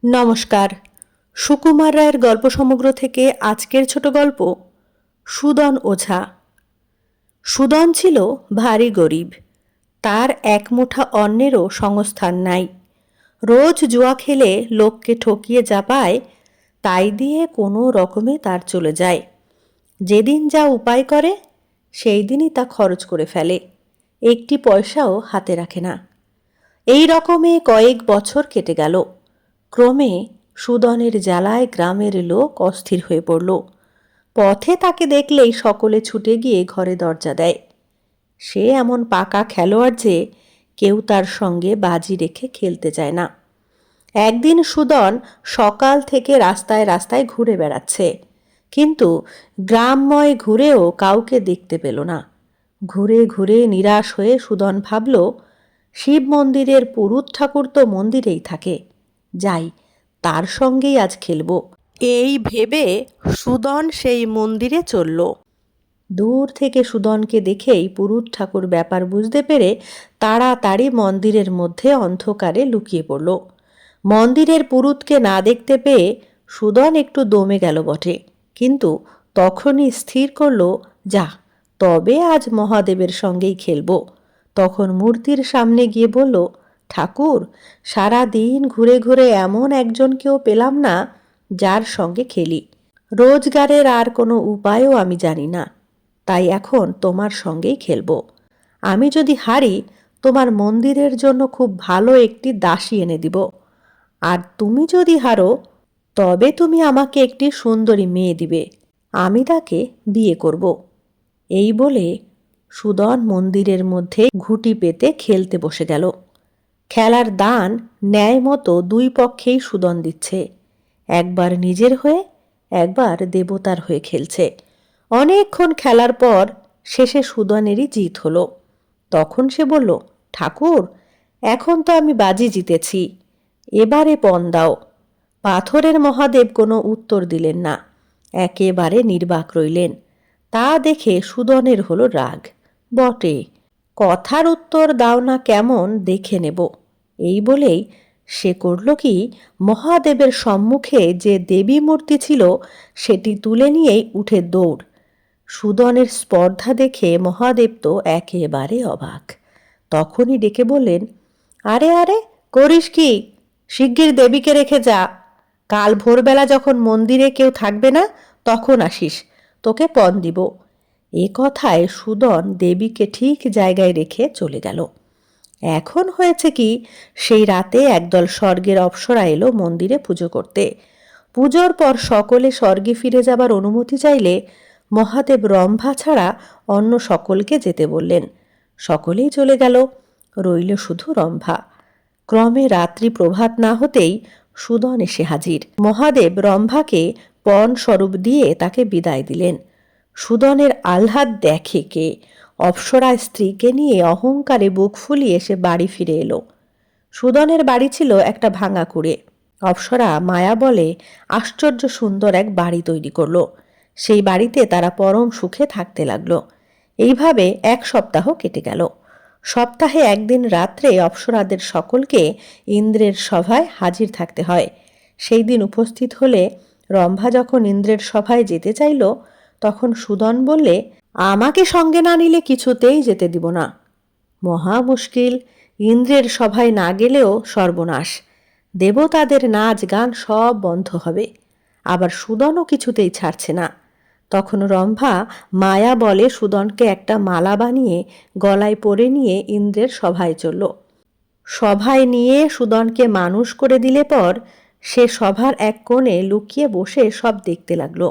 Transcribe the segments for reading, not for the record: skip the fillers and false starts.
নমস্কার। সুকুমার রায়ের গল্প সমগ্র থেকে আজকের ছোট গল্প সুদন ওঝা। সুদন ছিল ভারী গরিব। তার এক মুঠা অন্নেরও সংস্থান নাই। রোজ জুয়া খেলে লোককে ঠকিয়ে যা পায় তাই দিয়ে কোনো রকমে তার চলে যায়। যেদিন যা উপায় করে সেই দিনই তা খরচ করে ফেলে, একটি পয়সাও হাতে রাখে না। এই রকমে কয়েক বছর কেটে গেল। ক্রমে সুদনের জ্বালায় গ্রামের লোক অস্থির হয়ে পড়ল। পথে তাকে দেখলেই সকলে ছুটে গিয়ে ঘরে দরজা দেয়। সে এমন পাকা খেলোয়াড় যে কেউ তার সঙ্গে বাজি রেখে খেলতে চায় না। একদিন সুদন সকাল থেকে রাস্তায় রাস্তায় ঘুরে বেড়াচ্ছে, কিন্তু গ্রামময় ঘুরেও কাউকে দেখতে পেল না। ঘুরে ঘুরে নিরাশ হয়ে সুদন ভাবল, শিব মন্দিরের পুরুত ঠাকুর তো মন্দিরেই থাকে, যাই তার সঙ্গেই আজ খেলব। এই ভেবে সুদন সেই মন্দিরে চলল। দূর থেকে সুদনকে দেখেই পুরুত ঠাকুর ব্যাপার বুঝতে পেরে তাড়াতাড়ি মন্দিরের মধ্যে অন্ধকারে লুকিয়ে পড়ল। মন্দিরের পুরুতকে না দেখতে পেয়ে সুদন একটু দমে গেল বটে, কিন্তু তখনই স্থির করল, যা তবে আজ মহাদেবের সঙ্গেই খেলব। তখন মূর্তির সামনে গিয়ে বলল, ঠাকুর, সারা দিন ঘুরে ঘুরে এমন একজনকেও পেলাম না যার সঙ্গে খেলি। রোজগারের আর কোনো উপায়ও আমি জানি না, তাই এখন তোমার সঙ্গেই খেলব। আমি যদি হারি তোমার মন্দিরের জন্য খুব ভালো একটি দাসী এনে দিব, আর তুমি যদি হারো তবে তুমি আমাকে একটি সুন্দরী মেয়ে দিবে, আমি তাকে বিয়ে করব। এই বলে সুদন মন্দিরের মধ্যে ঘুঁটি পেতে খেলতে বসে গেল। খেলার দান ন্যায় মতো দুই পক্ষেই সুদন দিচ্ছে, একবার নিজের হয়ে একবার দেবতার হয়ে খেলছে। অনেকক্ষণ খেলার পর শেষে সুদনেরই জিত হলো। তখন সে বলল, ঠাকুর, এখন তো আমি বাজি জিতেছি, এবারে পণ দাও। পাথরের মহাদেব কোনো উত্তর দিলেন না, একেবারে নির্বাক রইলেন। তা দেখে সুদনের হলো রাগ। বটে, কথার উত্তর দাও না কেমন দেখে নেব। এই বলেই সে করল কি, মহাদেবের সম্মুখে যে দেবী মূর্তি ছিল সেটি তুলে নিয়েই উঠে দৌড়। সুদনের স্পর্ধা দেখে মহাদেব তো একেবারে অবাক। তখনই ডেকে বললেন, আরে আরে, করিস কি? শিগগির দেবীকে রেখে যা। কাল ভোরবেলা যখন মন্দিরে কেউ থাকবে না তখন আসিস, তোকে পণ দিব। এ কথায় সুদন দেবীকে ঠিক জায়গায় রেখে চলে গেল। এখন হয়েছে কি, সেই রাতে একদল স্বর্গের অপ্সরা এলো মন্দিরে পুজো করতে। পুজোর পর সকলে স্বর্গে ফিরে যাবার অনুমতি চাইলে মহাদেব রম্ভা ছাড়া অন্য সকলকে যেতে বললেন। সকলেই চলে গেল, রইল শুধু রম্ভা। ক্রমে রাত্রি প্রভাত না হতেই সুদন এসে হাজির। মহাদেব রম্ভাকে পণ স্বরূপ দিয়ে তাকে বিদায় দিলেন। সুদনের আহ্লাদ দেখে কে, অপ্সরা স্ত্রীকে নিয়ে অহংকারে বুক ফুলিয়ে সে বাড়ি ফিরে এলো। সুদনের বাড়ি ছিল একটা ভাঙা কুড়ে। অপ্সরা মায়া বলে আশ্চর্য সুন্দর এক বাড়ি তৈরি করলো। সেই বাড়িতে তারা পরম সুখে থাকতে লাগলো। এইভাবে এক সপ্তাহ কেটে গেল। সপ্তাহে একদিন রাত্রে অপ্সরাদের সকলকে ইন্দ্রের সভায় হাজির থাকতে হয়। সেই দিন উপস্থিত হলে রম্ভা যখন ইন্দ্রের সভায় যেতে চাইল, তখন সুদন বললে, আমাকে সঙ্গে না নিলে কিছুতেই যেতে দিব না। মহা মুশকিল, ইন্দ্রের সভায় না গেলেও সর্বনাশ। দেবতাদের নাচ গান সব বন্ধ হবে। আবার সুদনও কিছুতেই ছাড়ছে না। তখন রম্ভা মায়া বলে সুদনকে একটা মালা বানিয়ে গলায় পরে নিয়ে ইন্দ্রের সভায় চলল। সভায় নিয়ে সুদনকে মানুষ করে দিলে পর সে সভার এক কোণে লুকিয়ে বসে সব দেখতে লাগলো।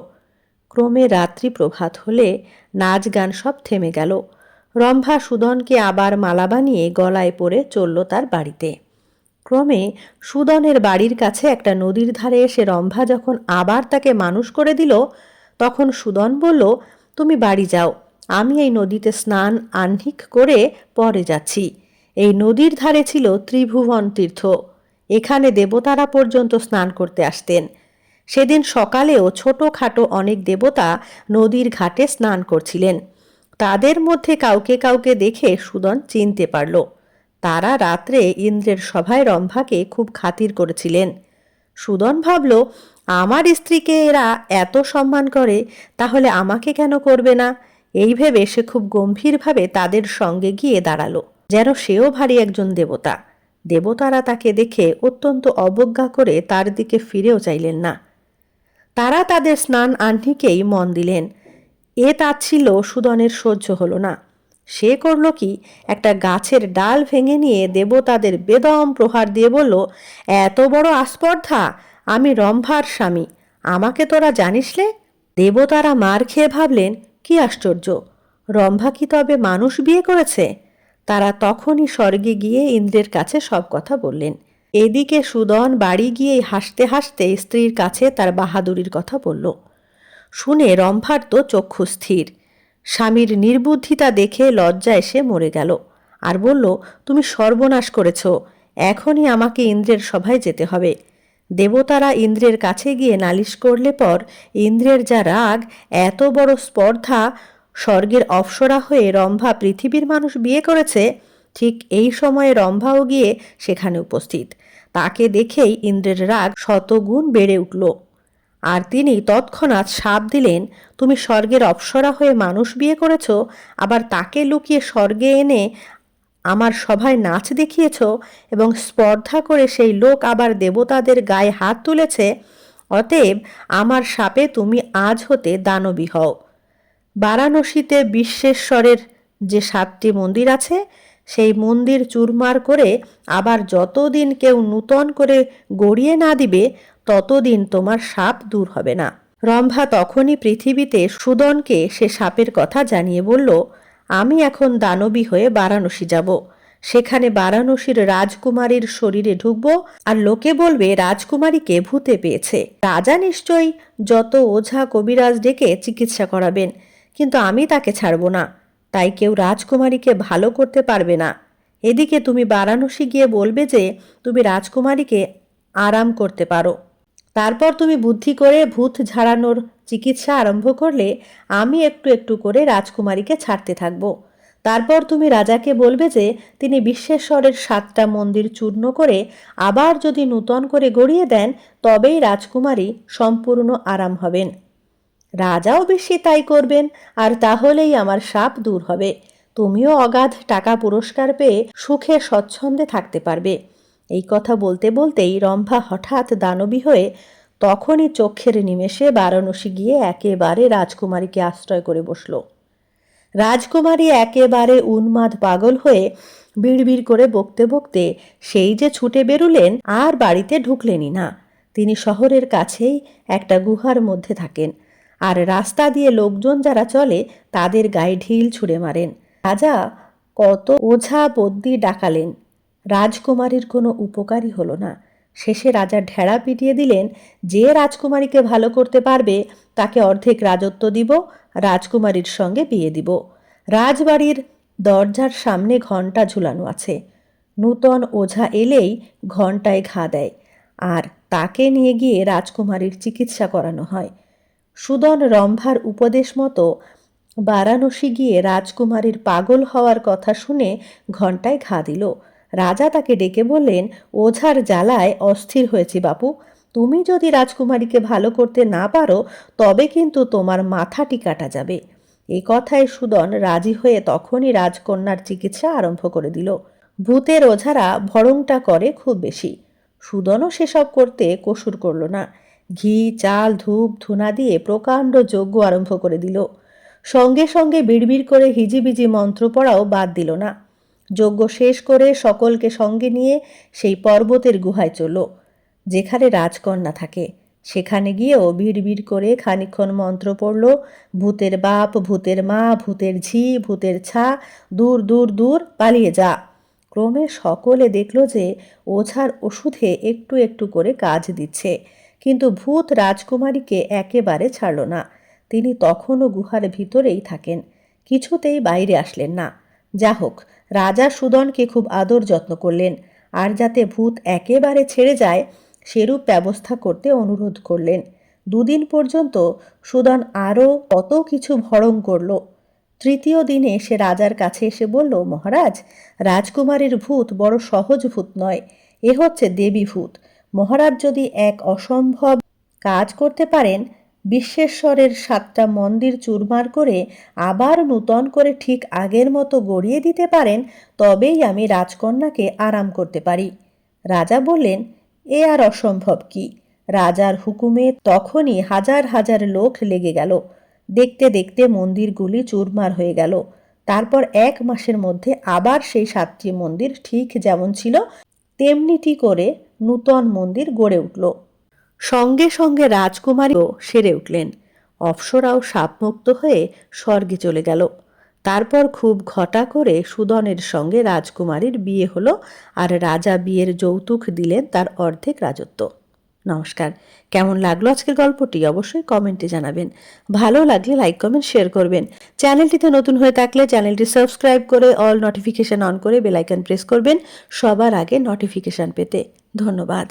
ক্রমে রাত্রি প্রভাত হলে নাচ গান সব থেমে গেল। রম্ভা সুদনকে আবার মালা বানিয়ে গলায় পরে চলল তার বাড়িতে। ক্রমে সুদনের বাড়ির কাছে একটা নদীর ধারে এসে রম্ভা যখন আবার তাকে মানুষ করে দিল, তখন সুদন বলল, তুমি বাড়ি যাও, আমি এই নদীতে স্নান আহ্নিক করে পরে যাচ্ছি। এই নদীর ধারে ছিল ত্রিভুবন তীর্থ, এখানে দেবতারা পর্যন্ত স্নান করতে আসতেন। সেদিন সকালেও ছোটোখাটো অনেক দেবতা নদীর ঘাটে স্নান করছিলেন। তাদের মধ্যে কাউকে কাউকে দেখে সুদন চিনতে পারল। তারা রাত্রে ইন্দ্রের সভায় রম্ভাকে খুব খাতির করেছিলেন। সুদন ভাবল, আমার স্ত্রীকে এরা এত সম্মান করে, তাহলে আমাকে কেন করবে না? এই ভেবে সে খুব গম্ভীরভাবে তাদের সঙ্গে গিয়ে দাঁড়ালো, যেন সেও ভারী একজন দেবতা। দেবতারা তাকে দেখে অত্যন্ত অবজ্ঞা করে তার দিকে ফিরেও চাইলেন না। তারা তাদের স্নান আহ্নিকেই মন দিলেন। এ তাচ্ছিল্য সুদনের সহ্য হলো না। সে করল কি, একটা গাছের ডাল ভেঙে নিয়ে দেবতাদের বেদম প্রহার দিয়ে বলল, এত বড় আস্পর্ধা! আমি রম্ভার স্বামী, আমাকে তোরা জানিসলে? দেবতারা মার খেয়ে ভাবলেন, কি আশ্চর্য, রম্ভা কি তবে মানুষ বিয়ে করেছে? তারা তখনই স্বর্গে গিয়ে ইন্দ্রের কাছে সব কথা বললেন। এদিকে সুদন বাড়ি গিয়েই হাসতে হাসতে স্ত্রীর কাছে তার বাহাদুরির কথা বলল। শুনে রম্ভার তো চক্ষু স্থির। স্বামীর নির্বুদ্ধিতা দেখে লজ্জা এসে মরে গেল, আর বলল, তুমি সর্বনাশ করেছ, এখনই আমাকে ইন্দ্রের সভায় যেতে হবে। দেবতারা ইন্দ্রের কাছে গিয়ে নালিশ করলে পর ইন্দ্রের যা রাগ, এত বড় স্পর্ধা, স্বর্গের অপ্সরা হয়ে রম্ভা পৃথিবীর মানুষ বিয়ে করেছে। ঠিক এই সময়ে রম্ভাও গিয়ে সেখানে উপস্থিত। তাকে দেখেই ইন্দ্রের রাগ শতগুণ বেড়ে উঠল, আর তিনি তৎক্ষণাৎ শাপ দিলেন, তুমি স্বর্গের অপ্সরা হয়ে মানুষ বিয়ে করেছ, আবার তাকে লুকিয়ে স্বর্গে এনে আমার সভায় নাচ দেখিয়েছ, এবং স্পর্ধা করে সেই লোক আবার দেবতাদের গায়ে হাত তুলেছে। অতএব আমার শাপে তুমি আজ হতে দানবী হও। বারাণসীতে বিশ্বেশ্বরের যে 7টি মন্দির আছে, সেই মন্দির চুরমার করে আবার যতদিন কেউ নূতন করে গড়িয়ে না দিবে, ততদিন তোমার শাপ দূর হবে না। রম্ভা তখনই পৃথিবীতে সুদনকে সে শাপের কথা জানিয়ে বলল, আমি এখন দানবী হয়ে বারাণসী যাব। সেখানে বারাণসীর রাজকুমারীর শরীরে ঢুকব, আর লোকে বলবে রাজকুমারীকে ভূতে পেয়েছে। রাজা নিশ্চয়ই যত ওঝা কবিরাজ ডেকে চিকিৎসা করাবেন, কিন্তু আমি তাকে ছাড়ব না। তাই কেউ রাজকুমারীকে ভালো করতে পারবে না। এদিকে তুমি বারাণসী গিয়ে বলবে যে তুমি রাজকুমারীকে আরাম করতে পারো। তারপর তুমি বুদ্ধি করে ভূত ঝাড়ানোর চিকিৎসা আরম্ভ করলে আমি একটু একটু করে রাজকুমারীকে ছাড়তে থাকব। তারপর তুমি রাজাকে বলবে যে তিনি বিশ্বেশ্বরের 7টা মন্দির চূর্ণ করে আবার যদি নূতন করে গড়িয়ে দেন, তবেই রাজকুমারী সম্পূর্ণ আরাম হবেন। রাজাও বেশি তাই করবেন, আর তাহলেই আমার শাপ দূর হবে। তুমিও অগাধ টাকা পুরস্কার পেয়ে সুখে স্বচ্ছন্দে থাকতে পারবে। এই কথা বলতে বলতেই রম্ভা হঠাৎ দানবী হয়ে তখনই চক্ষের নিমেষে বারাণসী গিয়ে একেবারে রাজকুমারীকে আশ্রয় করে বসল। রাজকুমারী একেবারে উন্মাদ পাগল হয়ে বিড়বিড় করে বকতে বকতে সেই যে ছুটে বেরুলেন, আর বাড়িতে ঢুকলেনই না। তিনি শহরের কাছেই একটা গুহার মধ্যে থাকেন, আর রাস্তা দিয়ে লোকজন যারা চলে তাদের গায়ে ঢিল ছুঁড়ে মারেন। রাজা কত ওঝা বদ্যি ডাকালেন, রাজকুমারীর কোনো উপকারই হলো না। শেষে রাজা ঢেড়া পিটিয়ে দিলেন, যে রাজকুমারীকে ভালো করতে পারবে তাকে অর্ধেক রাজত্ব দিব, রাজকুমারীর সঙ্গে বিয়ে দিব। রাজবাড়ির দরজার সামনে ঘণ্টা ঝুলানো আছে। নূতন ওঝা এলেই ঘণ্টায় ঘা দেয়, আর তাকে নিয়ে গিয়ে রাজকুমারীর চিকিৎসা করানো হয়। সুদন রম্ভার উপদেশ মতো বারাণসী গিয়ে রাজকুমারীর পাগল হওয়ার কথা শুনে ঘণ্টায় ঘা দিল। রাজা তাকে ডেকে বললেন, ওঝার জ্বালায় অস্থির হয়েছি বাপু, তুমি যদি রাজকুমারীকে ভালো করতে না পারো তবে কিন্তু তোমার মাথাটি কাটা যাবে। এই কথায় সুদন রাজি হয়ে তখনই রাজকন্যার চিকিৎসা আরম্ভ করে দিল। ভূতের ওঝারা ভড়ংটা করে খুব বেশি। সুদনও সেসব করতে কসুর করল না। ঘি, চাল, ধূপ, ধুনা দিয়ে প্রকাণ্ড যজ্ঞ আরম্ভ করে দিল। সঙ্গে সঙ্গে বিড়বিড় করে হিজিবিজি মন্ত্র পড়াও বাদ দিল না। যজ্ঞ শেষ করে সকলকে সঙ্গে নিয়ে সেই পর্বতের গুহায় চলল, যেখানে রাজকন্যা থাকে। সেখানে গিয়েও বিড়বিড় করে খানিকক্ষণ মন্ত্র পড়ল, ভূতের বাপ, ভূতের মা, ভূতের ঝি, ভূতের ছা, দূর দূর দূর, পালিয়ে যা। ক্রমে সকলে দেখল যে ওঝার ওষুধে একটু একটু করে কাজ দিচ্ছে, কিন্তু ভূত রাজকুমারীকে একেবারে ছাড়ল না। তিনি তখনও গুহার ভিতরেই থাকেন, কিছুতেই বাইরে আসলেন না। যা হোক, রাজা সুদনকে খুব আদর যত্ন করলেন, আর যাতে ভূত একেবারে ছেড়ে যায় সেরূপ ব্যবস্থা করতে অনুরোধ করলেন। 2 দিন পর্যন্ত সুদন আরও কত কিছু ভড়ং করল। 3য় দিনে সে রাজার কাছে এসে বলল, মহারাজ, রাজকুমারীর ভূত বড় সহজ ভূত নয়, এ হচ্ছে দেবী ভূত। মহারাজ যদি এক অসম্ভব কাজ করতে পারেন, বিশ্বেশ্বরের 7টা মন্দির চুরমার করে আবার নূতন করে ঠিক আগের মতো গড়িয়ে দিতে পারেন, তবেই আমি রাজকন্যাকে আরাম করতে পারি। রাজা বললেন, এ আর অসম্ভব কি? রাজার হুকুমে তখনই হাজার হাজার লোক লেগে গেল। দেখতে দেখতে মন্দিরগুলি চুরমার হয়ে গেল। তারপর 1 মাসের মধ্যে আবার সেই 7টি মন্দির ঠিক যেমন ছিল তেমনিটি করে নূতন মন্দির গড়ে উঠল। সঙ্গে সঙ্গে রাজকুমারীও সেরে উঠলেন। অপ্সরাও শাপমুক্ত হয়ে স্বর্গে চলে গেল। তারপর খুব ঘটা করে সুদনের সঙ্গে রাজকুমারীর বিয়ে হলো, আর রাজা বিয়ের যৌতুক দিলেন তার অর্ধেক রাজত্ব। নমস্কার। কেমন লাগলো আজকের গল্পটি অবশ্যই কমেন্টে জানাবেন। ভালো লাগলে লাইক কমেন্ট শেয়ার করবেন। চ্যানেলটিতে নতুন হয়ে থাকলে চ্যানেলটি সাবস্ক্রাইব করে অল নোটিফিকেশন অন করে বেল আইকন প্রেস করবেন সবার আগে নোটিফিকেশন পেতে। ধন্যবাদ।